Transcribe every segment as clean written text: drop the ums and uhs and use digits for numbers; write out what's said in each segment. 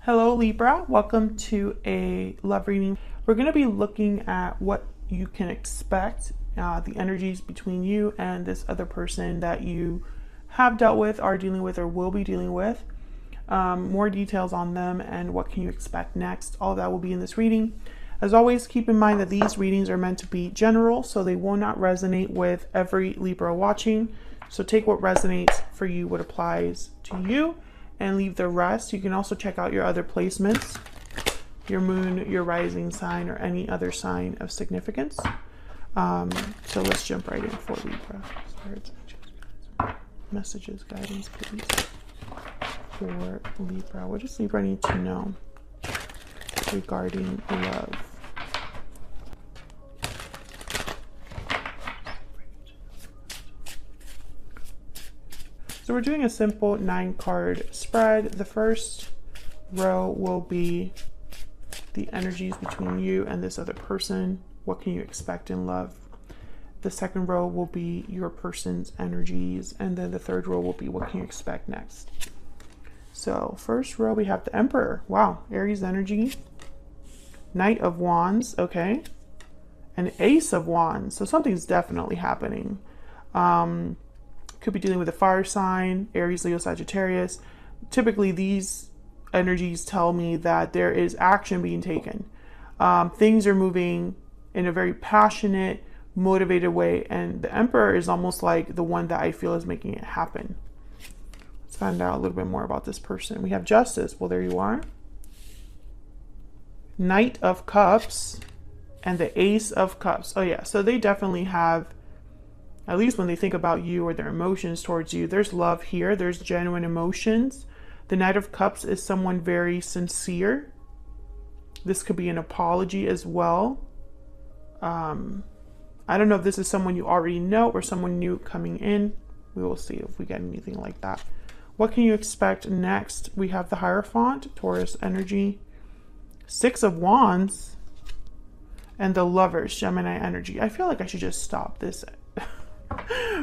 Hello Libra, welcome to a love reading. We're going to be looking at what you can expect, the energies between you and this other person that you have dealt with, are dealing with, or will be dealing with. More details on them and what can you expect next. All of that will be in this reading. As always, keep in mind that these readings are meant to be general, so they will not resonate with every Libra watching. So take what resonates for you, what applies to you, and leave the rest. You can also check out your other placements, your moon, your rising sign, or any other sign of significance. So let's jump right in for Libra. Messages, guidance, please, for Libra. What does Libra need to know regarding love? So we're doing a simple 9-card spread. The first row will be the energies between you and this other person. What can you expect in love? The second row will be your person's energies. And then the third row will be what can you expect next? So first row, we have the Emperor. Wow, Aries energy. Knight of Wands, okay. And Ace of Wands. So something's definitely happening. Could be dealing with a fire sign, Aries, Leo, Sagittarius. Typically, these energies tell me that there is action being taken. Things are moving in a very passionate, motivated way. And the Emperor is almost like the one that I feel is making it happen. Let's find out a little bit more about this person. We have Justice. Well, there you are. Knight of Cups and the Ace of Cups. Oh, yeah. So they definitely have, at least when they think about you or their emotions towards you, there's love here. There's genuine emotions. The Knight of Cups is someone very sincere. This could be an apology as well. I don't know if this is someone you already know or someone new coming in. We will see if we get anything like that. What can you expect next? We have the Hierophant, Taurus energy. 6 of Wands. And the Lovers, Gemini energy. I feel like I should just stop this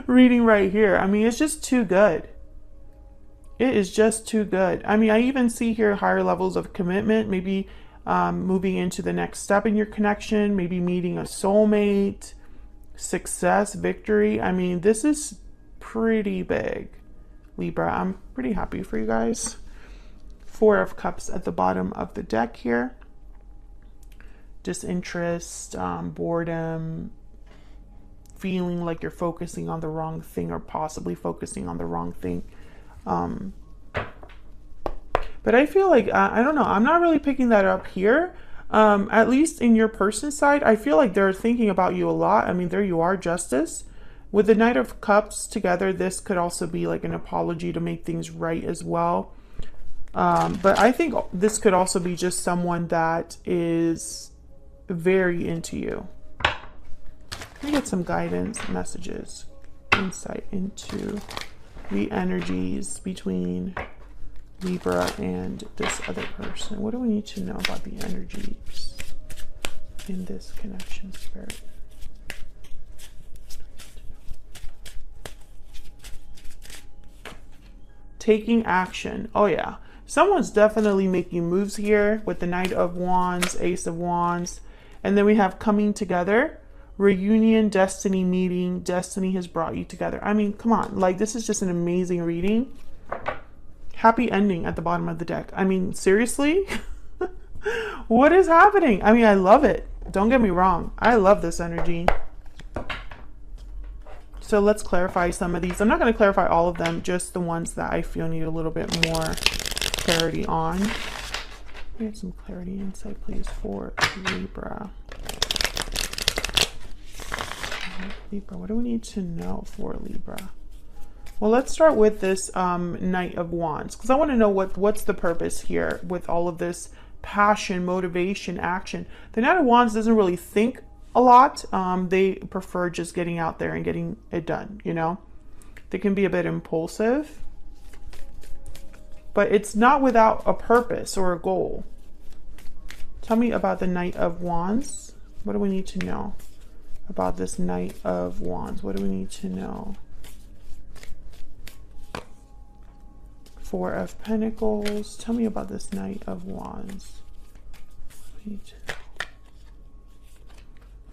reading right here. I mean, it's just too good. It is just too good. I mean, I even see here higher levels of commitment, maybe moving into the next step in your connection, maybe meeting a soulmate, success, victory. I mean, this is pretty big, Libra. I'm pretty happy for you guys. 4 of Cups at the bottom of the deck here. Disinterest, boredom, feeling like you're focusing on the wrong thing or possibly focusing on the wrong thing. But I feel like, I don't know, I'm not really picking that up here. At least in your person's side, I feel like they're thinking about you a lot. I mean, there you are, Justice. With the Knight of Cups together, this could also be like an apology to make things right as well. But I think this could also be just someone that is very into you. Let me get some guidance, messages, insight into the energies between Libra and this other person. What do we need to know about the energies in this connection, Spirit? Taking action. Oh yeah. Someone's definitely making moves here with the Knight of Wands, Ace of Wands. And then we have coming together. Reunion, destiny meeting, destiny has brought you together. I mean, come on, like this is just an amazing reading. Happy ending at the bottom of the deck. I mean, seriously? What is happening? I mean, I love it. Don't get me wrong. I love this energy. So let's clarify some of these. I'm not going to clarify all of them, just the ones that I feel need a little bit more clarity on. We have some clarity insight, please, for Libra. Libra, what do we need to know for Libra? Well, let's start with this Knight of Wands, because I want to know what's the purpose here with all of this passion, motivation, action. The Knight of Wands doesn't really think a lot. They prefer just getting out there and getting it done, you know? They can be a bit impulsive, but it's not without a purpose or a goal. Tell me about the Knight of Wands. What do we need to know about this Knight of Wands? What do we need to know? Four of Pentacles. Tell me about this Knight of Wands.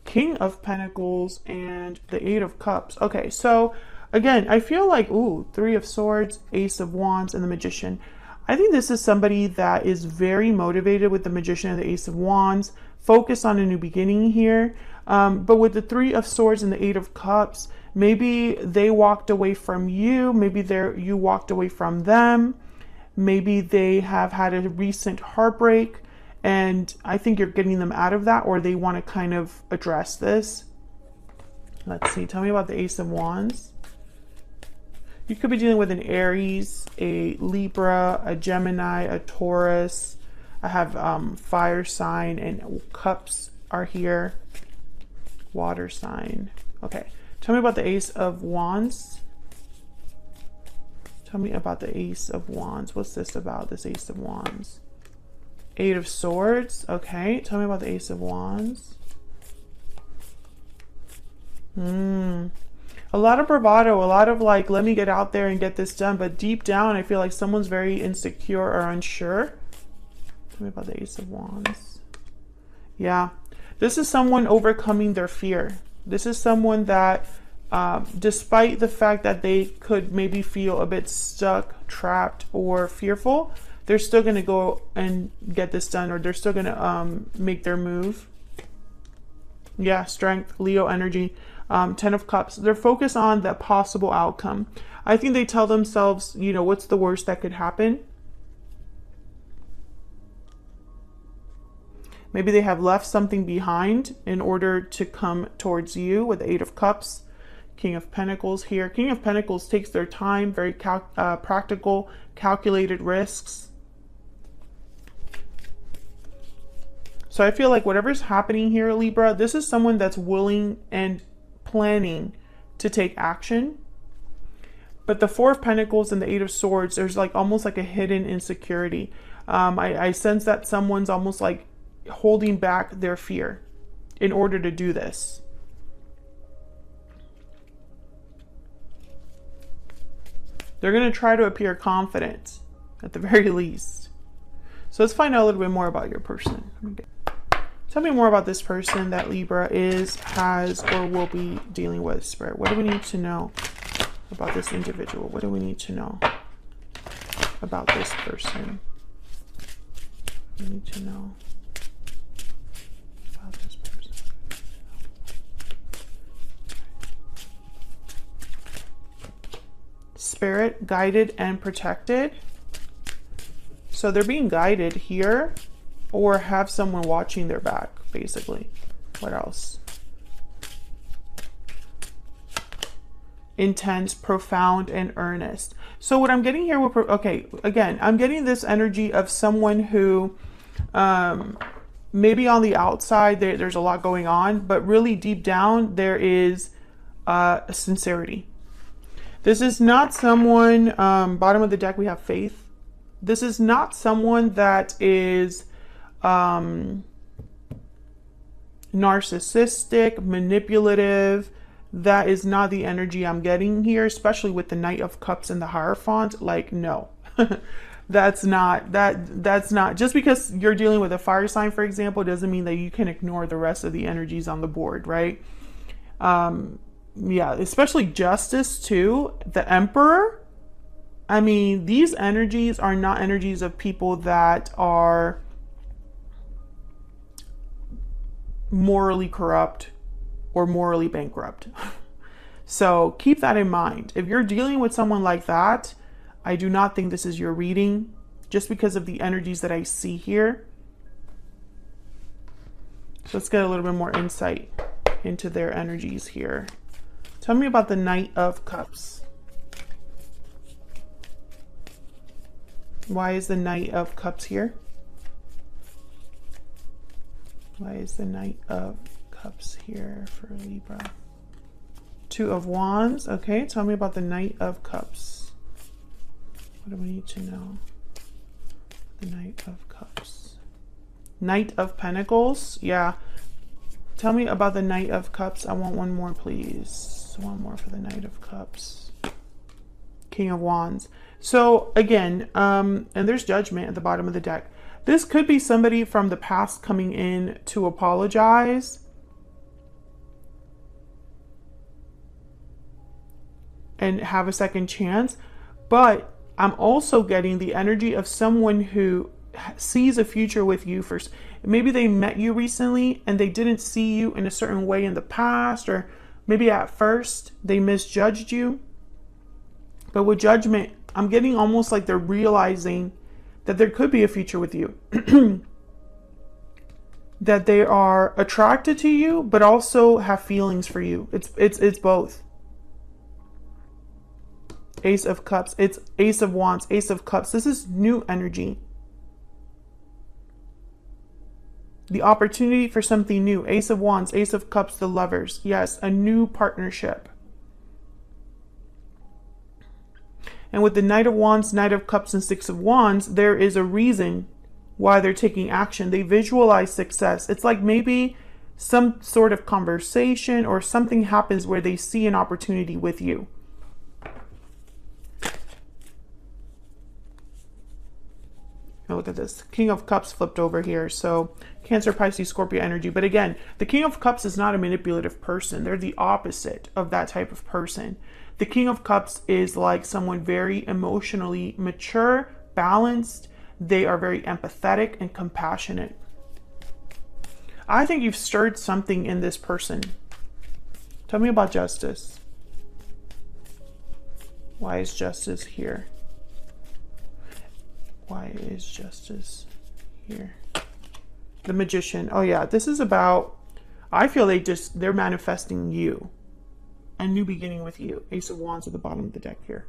King of Pentacles and the Eight of Cups. Okay, so again, I feel like, ooh, Three of Swords, Ace of Wands, and the Magician. I think this is somebody that is very motivated with the Magician and the Ace of Wands, focused on a new beginning here. But with the Three of Swords and the Eight of Cups, maybe they walked away from you. Maybe you walked away from them. Maybe they have had a recent heartbreak, and I think you're getting them out of that, or they want to kind of address this. Let's see. Tell me about the Ace of Wands. You could be dealing with an Aries, a Libra, a Gemini, a Taurus. I have fire sign, and cups are here. Water sign. Okay. Tell me about the Ace of Wands. Tell me about the Ace of Wands. What's this about, this Ace of Wands? Eight of Swords. Okay. Tell me about the Ace of Wands. A lot of bravado, a lot of like, let me get out there and get this done. But deep down, I feel like someone's very insecure or unsure. Tell me about the Ace of Wands. Yeah. This is someone overcoming their fear. This is someone that, despite the fact that they could maybe feel a bit stuck, trapped, or fearful, they're still going to go and get this done, or they're still going to make their move. Yeah, strength, Leo energy, Ten of Cups. They're focused on the possible outcome. I think they tell themselves, you know, what's the worst that could happen? Maybe they have left something behind in order to come towards you with the Eight of Cups. King of Pentacles here. King of Pentacles takes their time, very practical, calculated risks. So I feel like whatever's happening here, Libra, this is someone that's willing and planning to take action. But the Four of Pentacles and the Eight of Swords, there's like almost like a hidden insecurity. I sense that someone's almost like holding back their fear in order to do this. They're going to try to appear confident at the very least. So let's find out a little bit more about your person. Tell me more about this person that Libra is, has, or will be dealing with, Spirit. What do we need to know about this individual? What do we need to know about this person? We need to know about this person. Spirit, guided and protected. So they're being guided here, or have someone watching their back, basically. What else? Intense, profound, and earnest. So what I'm getting here, okay, again, I'm getting this energy of someone who maybe on the outside there's a lot going on, but really deep down there is a sincerity. This is not someone, bottom of the deck we have faith. This is not someone that is narcissistic, manipulative. That is not the energy I'm getting here, especially with the Knight of Cups and the Hierophant. Like, no, that's not, just because you're dealing with a fire sign, for example, doesn't mean that you can ignore the rest of the energies on the board, right? Yeah, especially Justice too, the Emperor. I mean, these energies are not energies of people that are morally corrupt or morally bankrupt. So keep that in mind. If you're dealing with someone like that, I do not think this is your reading, just because of the energies that I see here. So let's get a little bit more insight into their energies here. Tell me about the Knight of Cups. Why is the Knight of Cups here? Why is the Knight of Cups here for Libra? Two of Wands. Okay, tell me about the Knight of Cups. What do we need to know? The Knight of Cups. Knight of Pentacles. Yeah. Tell me about the Knight of Cups. I want one more, please. One more for the Knight of Cups. King of Wands. So again, and there's Judgment at the bottom of the deck. This could be somebody from the past coming in to apologize and have a second chance. But I'm also getting the energy of someone who sees a future with you first. Maybe they met you recently and they didn't see you in a certain way in the past, or maybe at first they misjudged you. But with Judgment, I'm getting almost like they're realizing that there could be a future with you. That they are attracted to you, but also have feelings for you. It's both. Ace of Cups. It's Ace of Wands, Ace of Cups. This is new energy. The opportunity for something new. Ace of Wands, Ace of Cups, the Lovers. Yes, a new partnership. And with the Knight of Wands, Knight of Cups, and Six of Wands, there is a reason why they're taking action. They visualize success. It's like maybe some sort of conversation or something happens where they see an opportunity with you. Now look at this. King of Cups flipped over here. So Cancer, Pisces, Scorpio energy. But again, the King of Cups is not a manipulative person. They're the opposite of that type of person. The King of Cups is like someone very emotionally mature, balanced. They are very empathetic and compassionate. I think you've stirred something in this person. Tell me about Justice. Why is Justice here? Why is Justice here? The Magician. Oh yeah, this is about, I feel they're manifesting you. A new beginning with you. Ace of Wands at the bottom of the deck here.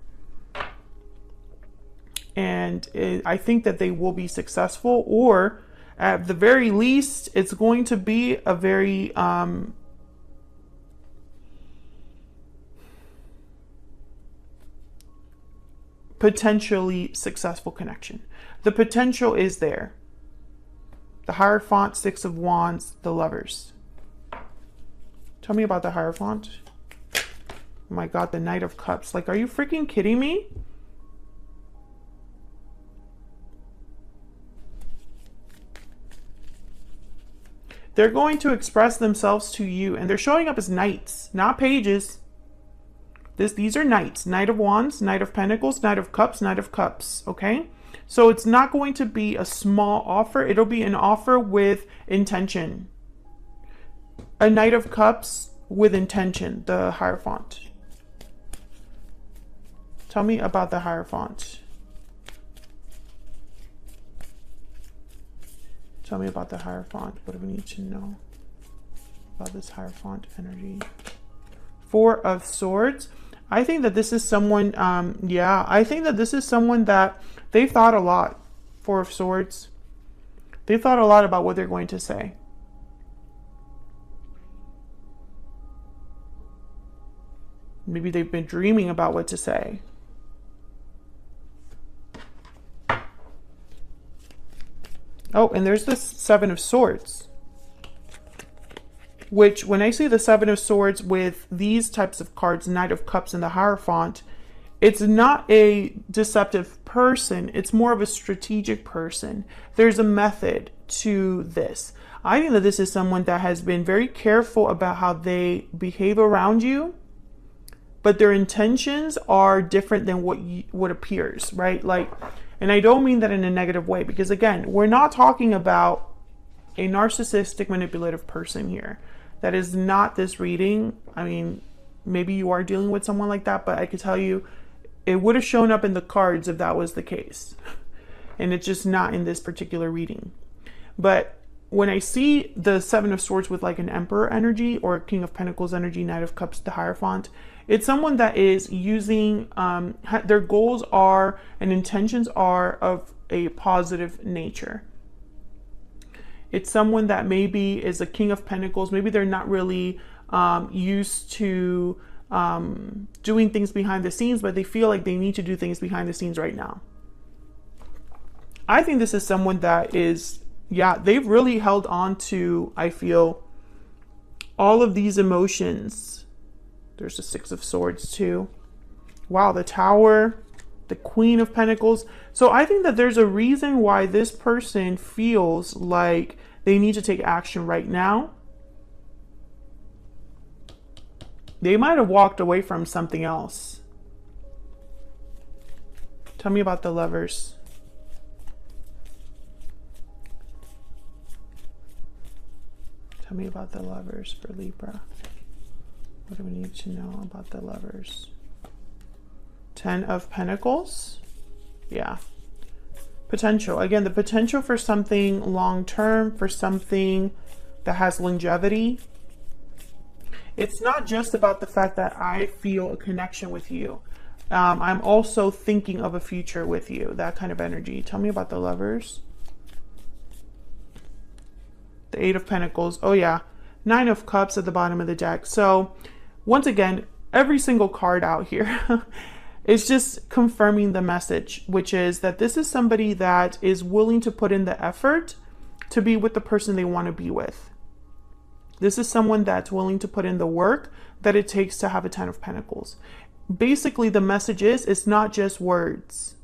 And I think that they will be successful, or at the very least, it's going to be a very potentially successful connection. The potential is there. The Hierophant, Six of Wands, the Lovers. Tell me about the Hierophant. Oh my God, the Knight of Cups. Like, are you freaking kidding me? They're going to express themselves to you, and they're showing up as knights, not pages. These are knights. Knight of Wands, Knight of Pentacles, Knight of Cups, Knight of Cups. Okay? So it's not going to be a small offer. It'll be an offer with intention. A Knight of Cups with intention, the Hierophant. Tell me about the Hierophant. Tell me about the Hierophant. What do we need to know about this Hierophant energy? Four of Swords. I think that this is someone, I think that this is someone that they've thought a lot. Four of Swords. They've thought a lot about what they're going to say. Maybe they've been dreaming about what to say. Oh, and there's this Seven of Swords. Which, when I see the Seven of Swords with these types of cards, Knight of Cups and the Hierophant, it's not a deceptive person. It's more of a strategic person. There's a method to this. I think that this is someone that has been very careful about how they behave around you, but their intentions are different than what appears, right? Like, and I don't mean that in a negative way, because again, we're not talking about a narcissistic, manipulative person here. That is not this reading. I mean, maybe you are dealing with someone like that, but I could tell you it would have shown up in the cards if that was the case. And it's just not in this particular reading. But when I see the Seven of Swords with like an Emperor energy or King of Pentacles energy, Knight of Cups, the Hierophant, it's someone that is using, their goals are and intentions are of a positive nature. It's someone that maybe is a King of Pentacles. Maybe they're not really used to doing things behind the scenes, but they feel like they need to do things behind the scenes right now. I think this is someone that is, they've really held on to, I feel, all of these emotions. There's the Six of Swords too. Wow, the Tower, the Queen of Pentacles. So I think that there's a reason why this person feels like they need to take action right now. They might have walked away from something else. Tell me about the Lovers. Tell me about the Lovers for Libra. What do we need to know about the Lovers? 10 of Pentacles. Yeah. Potential. Again, the potential for something long-term, for something that has longevity. It's not just about the fact that I feel a connection with you. I'm also thinking of a future with you. That kind of energy. Tell me about the Lovers. The 8 of Pentacles. Oh yeah. 9 of Cups at the bottom of the deck. So once again, every single card out here is just confirming the message, which is that this is somebody that is willing to put in the effort to be with the person they want to be with. This is someone that's willing to put in the work that it takes to have a 10 of Pentacles. Basically, the message is, it's not just words,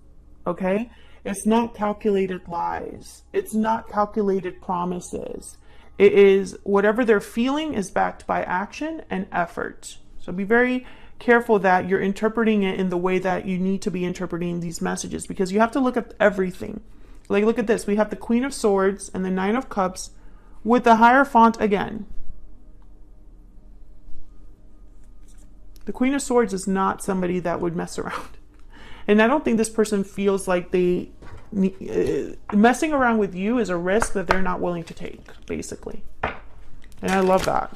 okay? It's not calculated lies. It's not calculated promises. It is whatever they're feeling is backed by action and effort. So be very careful that you're interpreting it in the way that you need to be interpreting these messages, because you have to look at everything. Like, look at this. We have the Queen of Swords and the 9 of Cups with the Hierophant again. The Queen of Swords is not somebody that would mess around. And I don't think this person feels like they messing around with you is a risk that they're not willing to take, basically. And I love that.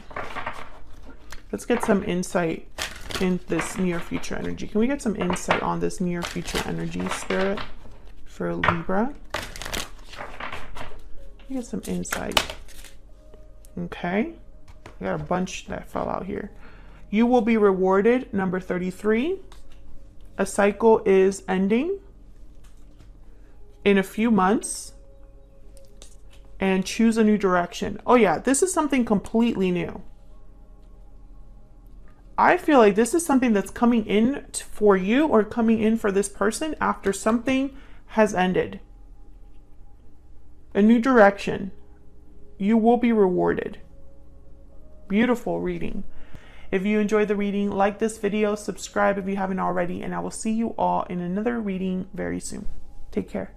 Let's get some insight in this near future energy. Can we get some insight on this near future energy, Spirit, for Libra? Let me get some insight. Okay. I got a bunch that fell out here. You will be rewarded, number 33. A cycle is ending in a few months, and choose a new direction. Oh yeah, this is something completely new. I feel like this is something that's coming in for you or coming in for this person after something has ended. A new direction. You will be rewarded. Beautiful reading. If you enjoyed the reading, like this video, subscribe if you haven't already, and I will see you all in another reading very soon. Take care.